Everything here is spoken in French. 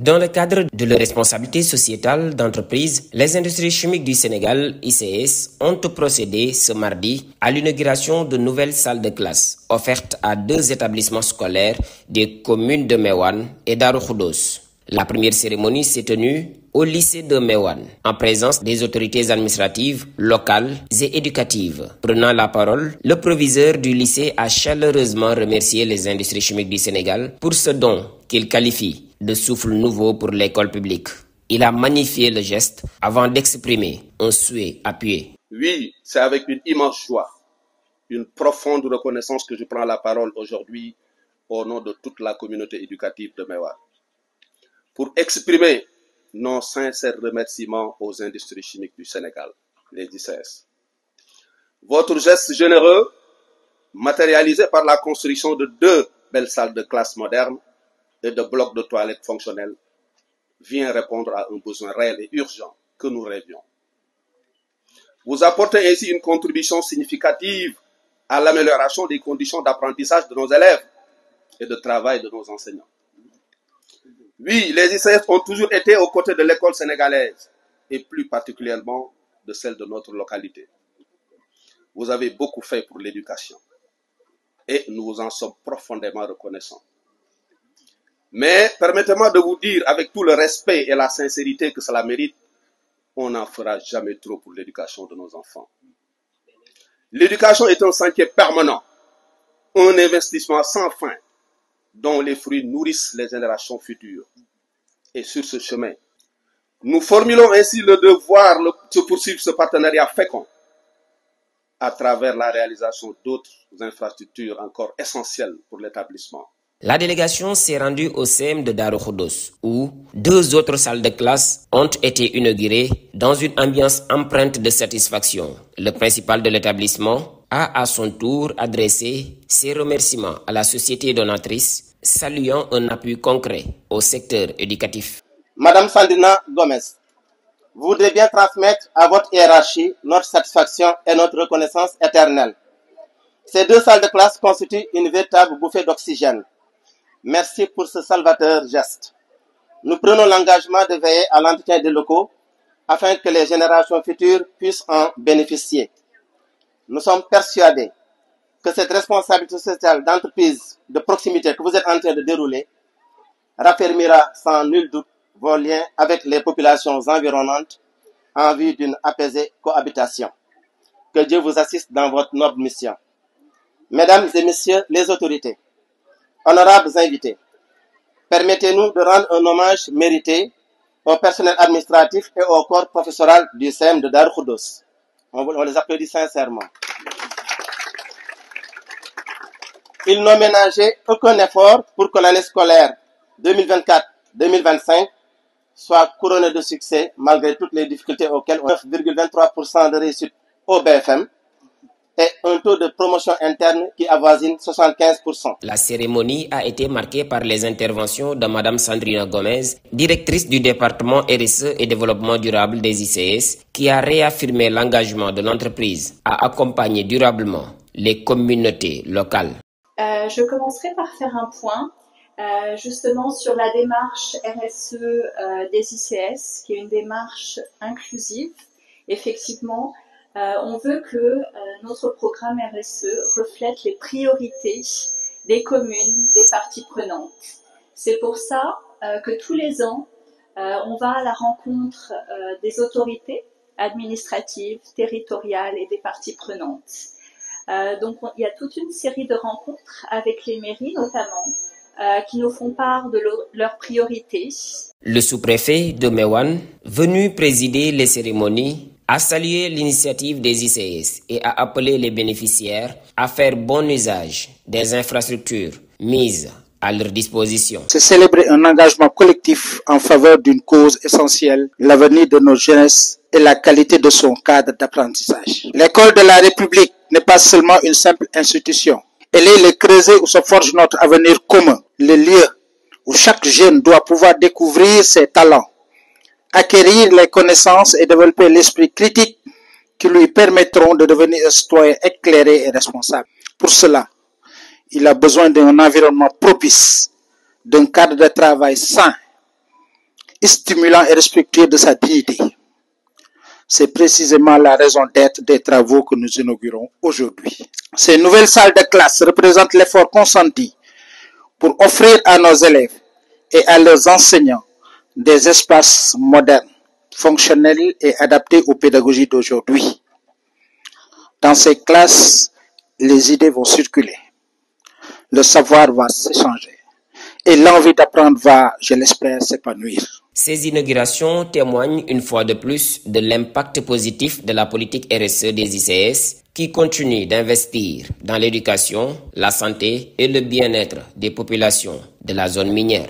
Dans le cadre de leur responsabilité sociétale d'entreprise, les industries chimiques du Sénégal, ICS, ont procédé ce mardi à l'inauguration de nouvelles salles de classe offertes à 2 établissements scolaires des communes de Meouane et Darou Khoudoss. La première cérémonie s'est tenue au lycée de Meouane, en présence des autorités administratives, locales et éducatives. Prenant la parole, le proviseur du lycée a chaleureusement remercié les industries chimiques du Sénégal pour ce don qu'il qualifie de souffle nouveau pour l'école publique. Il a magnifié le geste avant d'exprimer un souhait appuyé. Oui, c'est avec une immense joie, une profonde reconnaissance que je prends la parole aujourd'hui au nom de toute la communauté éducative de Meouane, pour exprimer nos sincères remerciements aux industries chimiques du Sénégal, les ICS. Votre geste généreux, matérialisé par la construction de 2 belles salles de classe modernes et de blocs de toilettes fonctionnels, vient répondre à un besoin réel et urgent que nous rêvions. Vous apportez ainsi une contribution significative à l'amélioration des conditions d'apprentissage de nos élèves et de travail de nos enseignants. Oui, les ICS ont toujours été aux côtés de l'école sénégalaise et plus particulièrement de celle de notre localité. Vous avez beaucoup fait pour l'éducation et nous vous en sommes profondément reconnaissants. Mais permettez-moi de vous dire avec tout le respect et la sincérité que cela mérite, on n'en fera jamais trop pour l'éducation de nos enfants. L'éducation est un chantier permanent, un investissement sans fin, dont les fruits nourrissent les générations futures. Et sur ce chemin, nous formulons ainsi le devoir de poursuivre ce partenariat fécond à travers la réalisation d'autres infrastructures encore essentielles pour l'établissement. La délégation s'est rendue au CEM de Darou Khoudoss, où 2 autres salles de classe ont été inaugurées dans une ambiance empreinte de satisfaction. Le principal de l'établissement a à son tour adressé ses remerciements à la société donatrice, saluant un appui concret au secteur éducatif. Madame Sandrina Gomez, vous voudrez bien transmettre à votre hiérarchie notre satisfaction et notre reconnaissance éternelle. Ces 2 salles de classe constituent une véritable bouffée d'oxygène. Merci pour ce salvateur geste. Nous prenons l'engagement de veiller à l'entretien des locaux afin que les générations futures puissent en bénéficier. Nous sommes persuadés que cette responsabilité sociale d'entreprise de proximité que vous êtes en train de dérouler raffermira sans nul doute vos liens avec les populations environnantes en vue d'une apaisée cohabitation. Que Dieu vous assiste dans votre noble mission. Mesdames et messieurs les autorités, honorables invités, permettez-nous de rendre un hommage mérité au personnel administratif et au corps professoral du CEM de Darou Khoudoss. On les applaudit sincèrement. Ils n'ont ménagé aucun effort pour que l'année scolaire 2024-2025 soit couronnée de succès malgré toutes les difficultés auxquelles on 9,23% de réussite au BFM et un taux de promotion interne qui avoisine 75%. La cérémonie a été marquée par les interventions de Madame Sandrina Gomez, directrice du département RSE et développement durable des ICS, qui a réaffirmé l'engagement de l'entreprise à accompagner durablement les communautés locales. Je commencerai par faire un point justement sur la démarche RSE des ICS, qui est une démarche inclusive. Effectivement, on veut que notre programme RSE reflète les priorités des communes, des parties prenantes. C'est pour ça que tous les ans, on va à la rencontre des autorités administratives, territoriales et des parties prenantes. Donc il y a toute une série de rencontres avec les mairies notamment, qui nous font part de leurs priorités. Le sous-préfet de Meouane, venu présider les cérémonies, a salué l'initiative des ICS et a appelé les bénéficiaires à faire bon usage des infrastructures mises à leur disposition. C'est célébrer un engagement collectif en faveur d'une cause essentielle, l'avenir de nos jeunesses et la qualité de son cadre d'apprentissage. L'école de la République n'est pas seulement une simple institution. Elle est le creuset où se forge notre avenir commun, le lieu où chaque jeune doit pouvoir découvrir ses talents, acquérir les connaissances et développer l'esprit critique qui lui permettront de devenir un citoyen éclairé et responsable. Pour cela, il a besoin d'un environnement propice, d'un cadre de travail sain, stimulant et respectueux de sa dignité. C'est précisément la raison d'être des travaux que nous inaugurons aujourd'hui. Ces nouvelles salles de classe représentent l'effort consenti pour offrir à nos élèves et à leurs enseignants des espaces modernes, fonctionnels et adaptés aux pédagogies d'aujourd'hui. Dans ces classes, les idées vont circuler, le savoir va s'échanger et l'envie d'apprendre va, je l'espère, s'épanouir. Ces inaugurations témoignent une fois de plus de l'impact positif de la politique RSE des ICS qui continue d'investir dans l'éducation, la santé et le bien-être des populations de la zone minière.